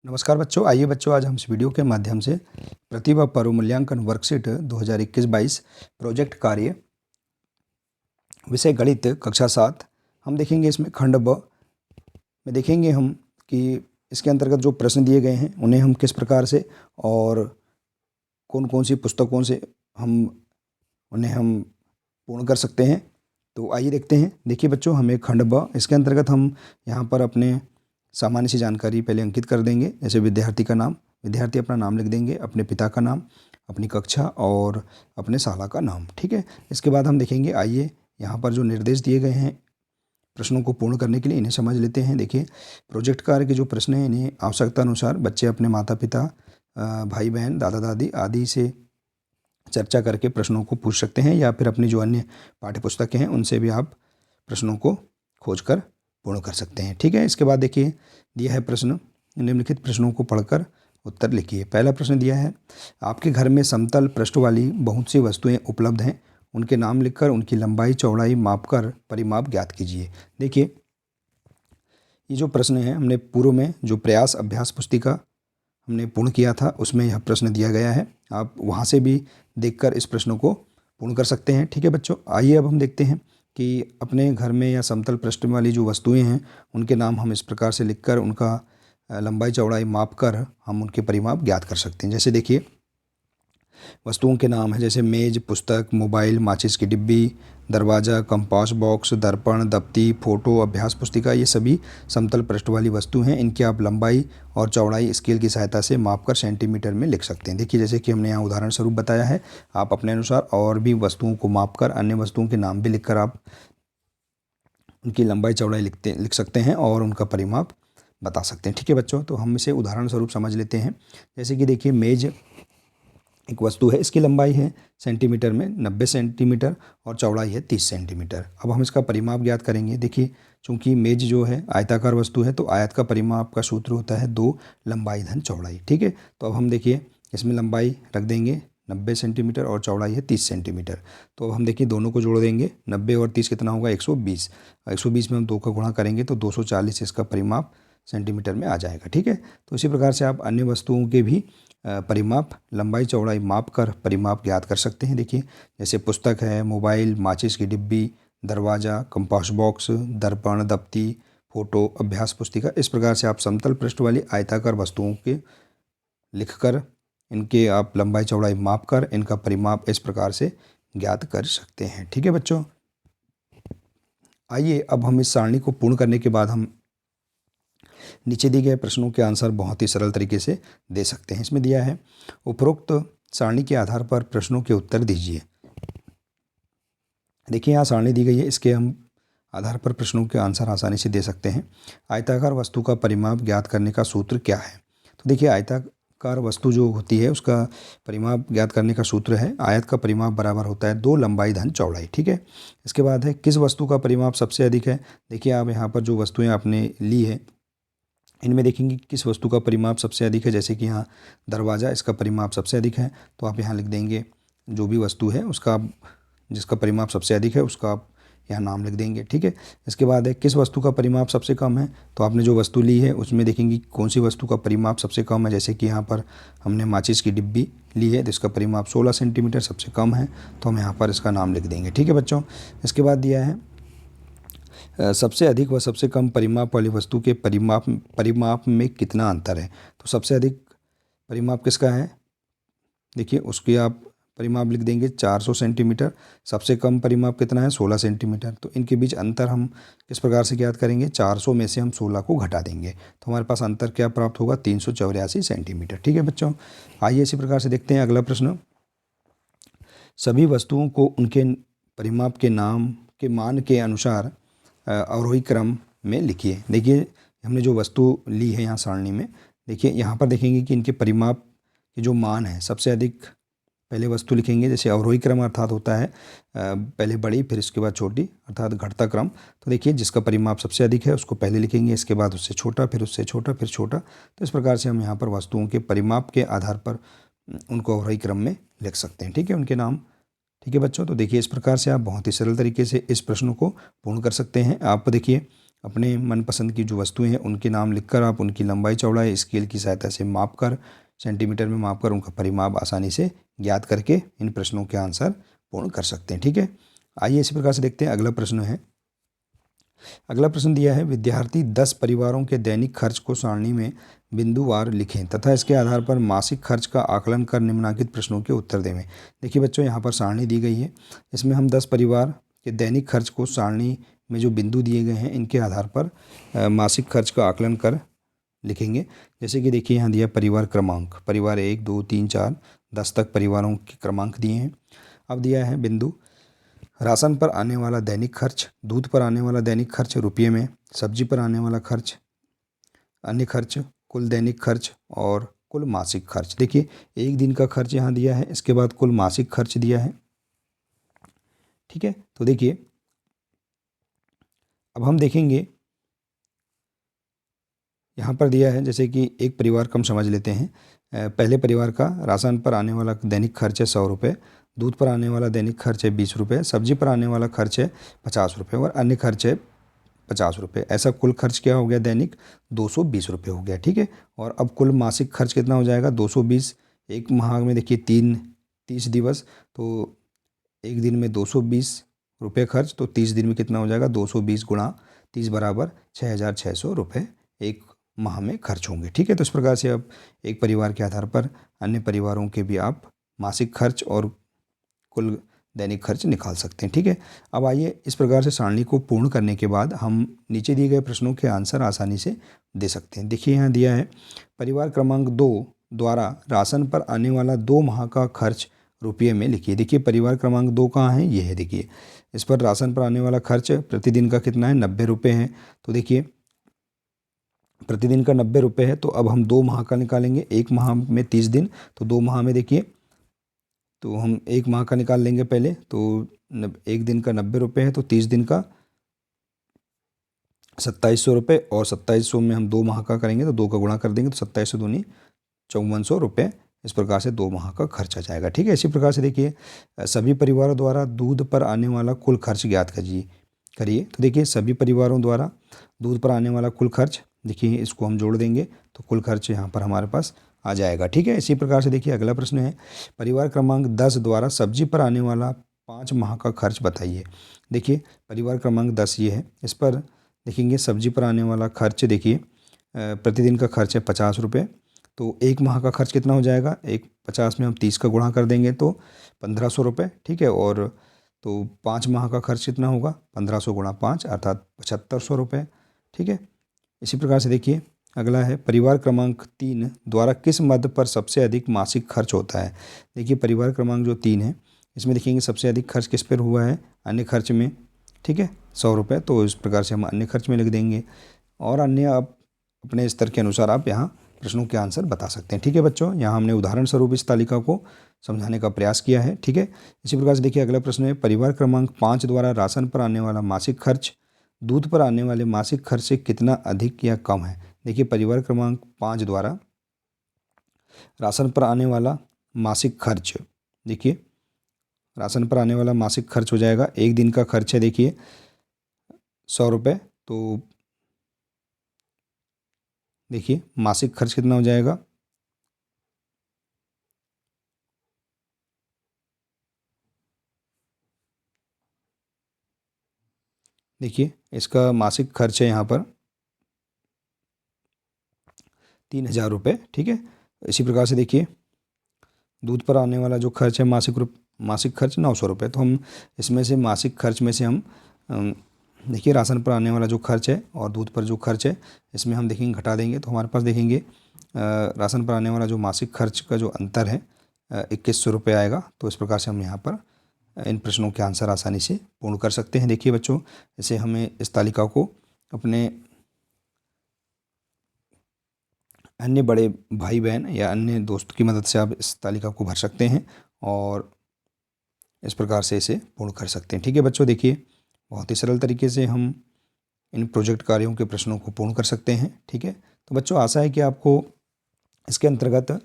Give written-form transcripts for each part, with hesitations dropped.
नमस्कार बच्चों। आइए बच्चों, आज हम इस वीडियो के माध्यम से प्रतिभा पर्व मूल्यांकन वर्कशीट 2021-22 प्रोजेक्ट कार्य विषय गणित कक्षा 7 हम देखेंगे। इसमें खंड ब में देखेंगे हम कि इसके अंतर्गत जो प्रश्न दिए गए हैं उन्हें हम किस प्रकार से और कौन कौन सी पुस्तकों से हम उन्हें पूर्ण कर सकते हैं। तो आइए देखते हैं। देखिए बच्चों, हमें खंड ब इसके अंतर्गत हम यहाँ पर अपने सामान्य सी जानकारी पहले अंकित कर देंगे। जैसे विद्यार्थी का नाम, विद्यार्थी अपना नाम लिख देंगे, अपने पिता का नाम, अपनी कक्षा और अपने शाला का नाम। ठीक है। इसके बाद हम देखेंगे, आइए यहाँ पर जो निर्देश दिए गए हैं प्रश्नों को पूर्ण करने के लिए, इन्हें समझ लेते हैं। देखिए, प्रोजेक्ट कार्य के जो प्रश्न हैं इन्हें आवश्यकता अनुसार बच्चे अपने माता पिता, भाई बहन, दादा दादी आदि से चर्चा करके प्रश्नों को पूछ सकते हैं, या फिर अपनी जो अन्य पाठ्य पुस्तकें हैं उनसे भी आप प्रश्नों को खोज कर पूर्ण कर सकते हैं। ठीक है। इसके बाद देखिए, दिया है प्रश्न, निम्नलिखित प्रश्नों को पढ़कर उत्तर लिखिए। पहला प्रश्न दिया है, आपके घर में समतल पृष्ठ वाली बहुत सी वस्तुएं उपलब्ध हैं, उनके नाम लिखकर उनकी लंबाई चौड़ाई मापकर परिमाप ज्ञात कीजिए। देखिए, ये जो प्रश्न है हमने पूर्व में जो प्रयास अभ्यास पुस्तिका हमने पूर्ण किया था उसमें यह प्रश्न दिया गया है। आप वहाँ से भी देखकर इस प्रश्न को पूर्ण कर सकते हैं। ठीक है बच्चों, आइए अब हम देखते हैं कि अपने घर में या समतल पृष्ठ वाली जो वस्तुएं हैं उनके नाम हम इस प्रकार से लिखकर उनका लंबाई चौड़ाई माप कर हम उनके परिमाप ज्ञात कर सकते हैं। जैसे देखिए, वस्तुओं के नाम है जैसे मेज, पुस्तक, मोबाइल, माचिस की डिब्बी, दरवाज़ा, कंपास बॉक्स, दर्पण, दफ्ती, फोटो, अभ्यास पुस्तिका, ये सभी समतल पृष्ठ वाली वस्तु हैं। इनकी आप लंबाई और चौड़ाई स्केल की सहायता से मापकर सेंटीमीटर में लिख सकते हैं। देखिए, जैसे कि हमने यहाँ उदाहरण स्वरूप बताया है, आप अपने अनुसार और भी वस्तुओं को मापकर अन्य वस्तुओं के नाम भी लिखकर आप उनकी लंबाई चौड़ाई लिख सकते हैं और उनका परिमाप बता सकते हैं। ठीक है बच्चों, तो हम इसे उदाहरण स्वरूप समझ लेते हैं। जैसे कि देखिए, मेज एक वस्तु है, इसकी लंबाई है सेंटीमीटर में 90 सेंटीमीटर और चौड़ाई है 30 सेंटीमीटर। अब हम इसका परिमाप ज्ञात करेंगे। देखिए, चूंकि मेज जो है आयताकार वस्तु है तो आयत का परिमाप का सूत्र होता है 2 लंबाई धन चौड़ाई। ठीक है। तो अब हम देखिए, इसमें लंबाई रख देंगे 90 सेंटीमीटर और चौड़ाई है 30 सेंटीमीटर। तो अब हम देखिए दोनों को जोड़ देंगे, 90 और 30 कितना होगा 120। 120 में हम 2 का गुणा करेंगे तो 240 इसका परिमाप सेंटीमीटर में आ जाएगा। ठीक है। तो इसी प्रकार से आप अन्य वस्तुओं के भी परिमाप लंबाई चौड़ाई माप कर परिमाप ज्ञात कर सकते हैं। देखिए, जैसे पुस्तक है, मोबाइल, माचिस की डिब्बी, दरवाज़ा, कंपास बॉक्स, दर्पण, दफ्ती, फोटो, अभ्यास पुस्तिका, इस प्रकार से आप समतल पृष्ठ वाली आयताकार वस्तुओं के लिखकर इनके आप लंबाई चौड़ाई माप कर इनका परिमाप इस प्रकार से ज्ञात कर सकते हैं। ठीक है बच्चों, आइए अब हम इस सारणी को पूर्ण करने के बाद हम नीचे दिए गए प्रश्नों के आंसर बहुत ही सरल तरीके से दे सकते हैं। इसमें दिया है, उपरोक्त सारणी के आधार पर प्रश्नों के उत्तर दीजिए। देखिए, यहाँ सारणी दी गई है, इसके हम आधार पर प्रश्नों के आंसर आसानी से दे सकते हैं। आयताकार वस्तु का परिमाप ज्ञात करने का सूत्र क्या है? तो देखिए, आयताकार वस्तु जो होती है उसका परिमाप ज्ञात करने का सूत्र है, आयत का परिमाप बराबर होता है 2 लंबाई धन चौड़ाई। ठीक है। इसके बाद है, किस वस्तु का परिमाप सबसे अधिक है? देखिए, आप यहाँ पर जो वस्तुएं आपने ली है इनमें देखेंगे किस वस्तु का परिमाप सबसे अधिक है। जैसे कि यहाँ दरवाज़ा, इसका परिमाप सबसे अधिक है, तो आप यहाँ लिख देंगे जो भी वस्तु है उसका जिसका परिमाप सबसे अधिक है उसका आप यहाँ नाम लिख देंगे। ठीक है। इसके बाद है, किस वस्तु का परिमाप सबसे कम है? तो आपने जो वस्तु ली है उसमें देखेंगे कौन सी वस्तु का परिमाप सबसे कम है। जैसे कि यहाँ पर हमने माचिस की डिब्बी ली है जिसका परिमाप 16 सेंटीमीटर सबसे कम है, तो हम यहाँ पर इसका नाम लिख देंगे। ठीक है बच्चों। इसके बाद दिया है, सबसे अधिक व सबसे कम परिमाप वाली वस्तु के परिमाप में कितना अंतर है? तो सबसे अधिक परिमाप किसका है? देखिए, उसके आप परिमाप लिख देंगे 400 सेंटीमीटर। सबसे कम परिमाप कितना है? 16 सेंटीमीटर। तो इनके बीच अंतर हम किस प्रकार से ज्ञात करेंगे? 400 में से हम 16 को घटा देंगे तो हमारे पास अंतर क्या प्राप्त होगा? 384 सेंटीमीटर। ठीक है बच्चों, आइए इसी प्रकार से देखते हैं अगला प्रश्न। सभी वस्तुओं को उनके परिमाप के नाम के मान के अनुसार अवरोही क्रम में लिखिए। देखिए, हमने जो वस्तु ली है यहाँ सारणी में, देखिए यहाँ पर देखेंगे कि इनके परिमाप के जो मान है सबसे अधिक पहले वस्तु लिखेंगे। जैसे अवरोही क्रम अर्थात होता है पहले बड़ी फिर इसके बाद छोटी, अर्थात घटता क्रम। तो देखिए, जिसका परिमाप सबसे अधिक है उसको पहले लिखेंगे, इसके बाद उससे छोटा, फिर उससे छोटा, फिर छोटा। तो इस प्रकार से हम यहाँ पर वस्तुओं के परिमाप के आधार पर उनको अवरोही क्रम में लिख सकते हैं। ठीक है, उनके नाम। ठीक है बच्चों, तो देखिए इस प्रकार से आप बहुत ही सरल तरीके से इस प्रश्न को पूर्ण कर सकते हैं। आप देखिए, अपने मनपसंद की जो वस्तुएं हैं उनके नाम लिखकर आप उनकी लंबाई चौड़ाई स्केल की सहायता से माप कर, सेंटीमीटर में माप कर उनका परिमाप आसानी से ज्ञात करके इन प्रश्नों के आंसर पूर्ण कर सकते हैं। ठीक है, आइए इसी प्रकार से देखते हैं। अगला प्रश्न है, अगला प्रश्न दिया है, विद्यार्थी 10 परिवारों के दैनिक खर्च को सारणी में बिंदुवार लिखें तथा इसके आधार पर मासिक खर्च का आकलन कर निम्नलिखित प्रश्नों के उत्तर दें। देखिए बच्चों, यहाँ पर सारणी दी गई है, इसमें हम 10 परिवार के दैनिक खर्च को सारणी में जो बिंदु दिए गए हैं इनके आधार पर मासिक खर्च का आकलन कर लिखेंगे। जैसे कि देखिए यहाँ दिया परिवार क्रमांक, परिवार 1 2 3 4 10 तक परिवारों के क्रमांक दिए हैं। अब दिया है बिंदु, राशन पर आने वाला दैनिक खर्च, दूध पर आने वाला दैनिक खर्च रुपये में, सब्जी पर आने वाला खर्च, अन्य खर्च, कुल दैनिक खर्च और कुल मासिक खर्च। देखिए एक दिन का खर्च यहाँ दिया है, इसके बाद कुल मासिक खर्च दिया है। ठीक है, तो देखिए अब हम देखेंगे यहाँ पर दिया है, जैसे कि एक परिवार का हम समझ लेते हैं। पहले परिवार का राशन पर आने वाला दैनिक खर्च है 100 रुपये, दूध पर आने वाला दैनिक खर्च है 20 रुपये, सब्जी पर आने वाला खर्च है 50 रुपये और अन्य खर्च है 50 रुपये। ऐसा कुल खर्च क्या हो गया, दैनिक 220 रुपये हो गया। ठीक है, और अब कुल मासिक खर्च कितना हो जाएगा, 220। एक माह में देखिए 30 दिवस, तो एक दिन में 220 रुपये खर्च, तो 30 दिन में कितना हो जाएगा, 220 गुणा 30 बराबर 6,600 रुपये एक माह में खर्च होंगे। ठीक है, तो इस प्रकार से अब एक परिवार के आधार पर अन्य परिवारों के भी आप मासिक खर्च और कुल दैनिक खर्च निकाल सकते हैं। ठीक है, अब आइए इस प्रकार से सारणी को पूर्ण करने के बाद हम नीचे दिए गए प्रश्नों के आंसर आसानी से दे सकते हैं। देखिए यहाँ दिया है, परिवार क्रमांक 2 द्वारा राशन पर आने वाला 2 माह का खर्च रुपये में लिखिए। देखिए परिवार क्रमांक 2 कहाँ है, ये है। देखिए इस पर राशन पर आने वाला खर्च प्रतिदिन का कितना है, 90 रुपये है। तो देखिए प्रतिदिन का 90 रुपये है, तो अब हम 2 माह का निकालेंगे। एक माह में 30 दिन, तो 2 माह में देखिए, तो हम एक माह का निकाल लेंगे पहले। तो एक दिन का 90 रुपये है, तो 30 दिन का 2700 रुपये, और 2700 में हम 2 माह का करेंगे तो 2 का गुणा कर देंगे, तो 2700 दूनी 5400 रुपये। इस प्रकार से 2 माह का खर्च आ जाएगा। ठीक है, इसी प्रकार से देखिए सभी परिवारों द्वारा दूध पर आने वाला कुल खर्च ज्ञात करिए। तो देखिए सभी परिवारों द्वारा दूध पर आने वाला कुल खर्च, देखिए इसको हम जोड़ देंगे तो कुल खर्च यहाँ पर हमारे पास आ जाएगा। ठीक है, इसी प्रकार से देखिए अगला प्रश्न है, परिवार क्रमांक 10 द्वारा सब्जी पर आने वाला 5 माह का खर्च बताइए। देखिए परिवार क्रमांक 10 ये है, इस पर देखेंगे सब्जी पर आने वाला खर्च, देखिए प्रतिदिन का खर्च है 50 रुपये, तो एक माह का खर्च कितना हो जाएगा, 50 में हम 30 का गुणा कर देंगे तो 1500 रुपये। ठीक है, और तो 5 माह का खर्च कितना होगा, 1500 गुणा 5 अर्थात 7500 रुपये। ठीक है, इसी प्रकार से देखिए अगला है, परिवार क्रमांक 3 द्वारा किस मद पर सबसे अधिक मासिक खर्च होता है। देखिए परिवार क्रमांक जो 3 है, इसमें देखेंगे सबसे अधिक खर्च किस पर हुआ है, अन्य खर्च में। ठीक है, 100 रुपये, तो इस प्रकार से हम अन्य खर्च में लिख देंगे, और अन्य आप अपने स्तर के अनुसार आप यहाँ प्रश्नों के आंसर बता सकते हैं। ठीक है बच्चों, यहाँ हमने उदाहरण स्वरूप इस तालिका को समझाने का प्रयास किया है। ठीक है, इसी प्रकार से देखिए अगला प्रश्न है, परिवार क्रमांक 5 द्वारा राशन पर आने वाला मासिक खर्च दूध पर आने वाले मासिक खर्च से कितना अधिक या कम है। देखिए परिवार क्रमांक 5 द्वारा राशन पर आने वाला मासिक खर्च, देखिए राशन पर आने वाला मासिक खर्च हो जाएगा, एक दिन का खर्च है देखिए 100 रुपये, तो देखिए मासिक खर्च कितना हो जाएगा, देखिए इसका मासिक खर्च है यहाँ पर 3000 रुपये। ठीक है, इसी प्रकार से देखिए दूध पर आने वाला जो खर्च है मासिक खर्च 900 रुपये, तो हम इसमें से मासिक खर्च में से हम देखिए राशन पर आने वाला जो खर्च है और दूध पर जो खर्च है इसमें हम देखेंगे घटा देंगे, तो हमारे पास देखेंगे राशन पर आने वाला जो मासिक खर्च का जो अंतर है 2100 रुपये आएगा। तो इस प्रकार से हम यहाँ पर इन प्रश्नों के आंसर आसानी से पूर्ण कर सकते हैं। देखिए बच्चों, जैसे हमें इस तालिका को अपने अन्य बड़े भाई बहन या अन्य दोस्त की मदद से आप इस तालिका को भर सकते हैं और इस प्रकार से इसे पूर्ण कर सकते हैं। ठीक है बच्चों, देखिए बहुत ही सरल तरीके से हम इन प्रोजेक्ट कार्यों के प्रश्नों को पूर्ण कर सकते हैं। ठीक है, तो बच्चों आशा है कि आपको इसके अंतर्गत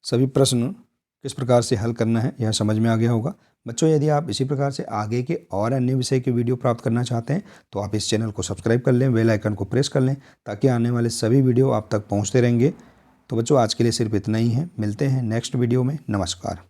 सभी प्रश्न किस प्रकार से हल करना है यह समझ में आ गया होगा। बच्चों, यदि आप इसी प्रकार से आगे के और अन्य विषय के वीडियो प्राप्त करना चाहते हैं तो आप इस चैनल को सब्सक्राइब कर लें, बेल आइकन को प्रेस कर लें, ताकि आने वाले सभी वीडियो आप तक पहुंचते रहेंगे। तो बच्चों, आज के लिए सिर्फ इतना ही है। मिलते हैं नेक्स्ट वीडियो में। नमस्कार।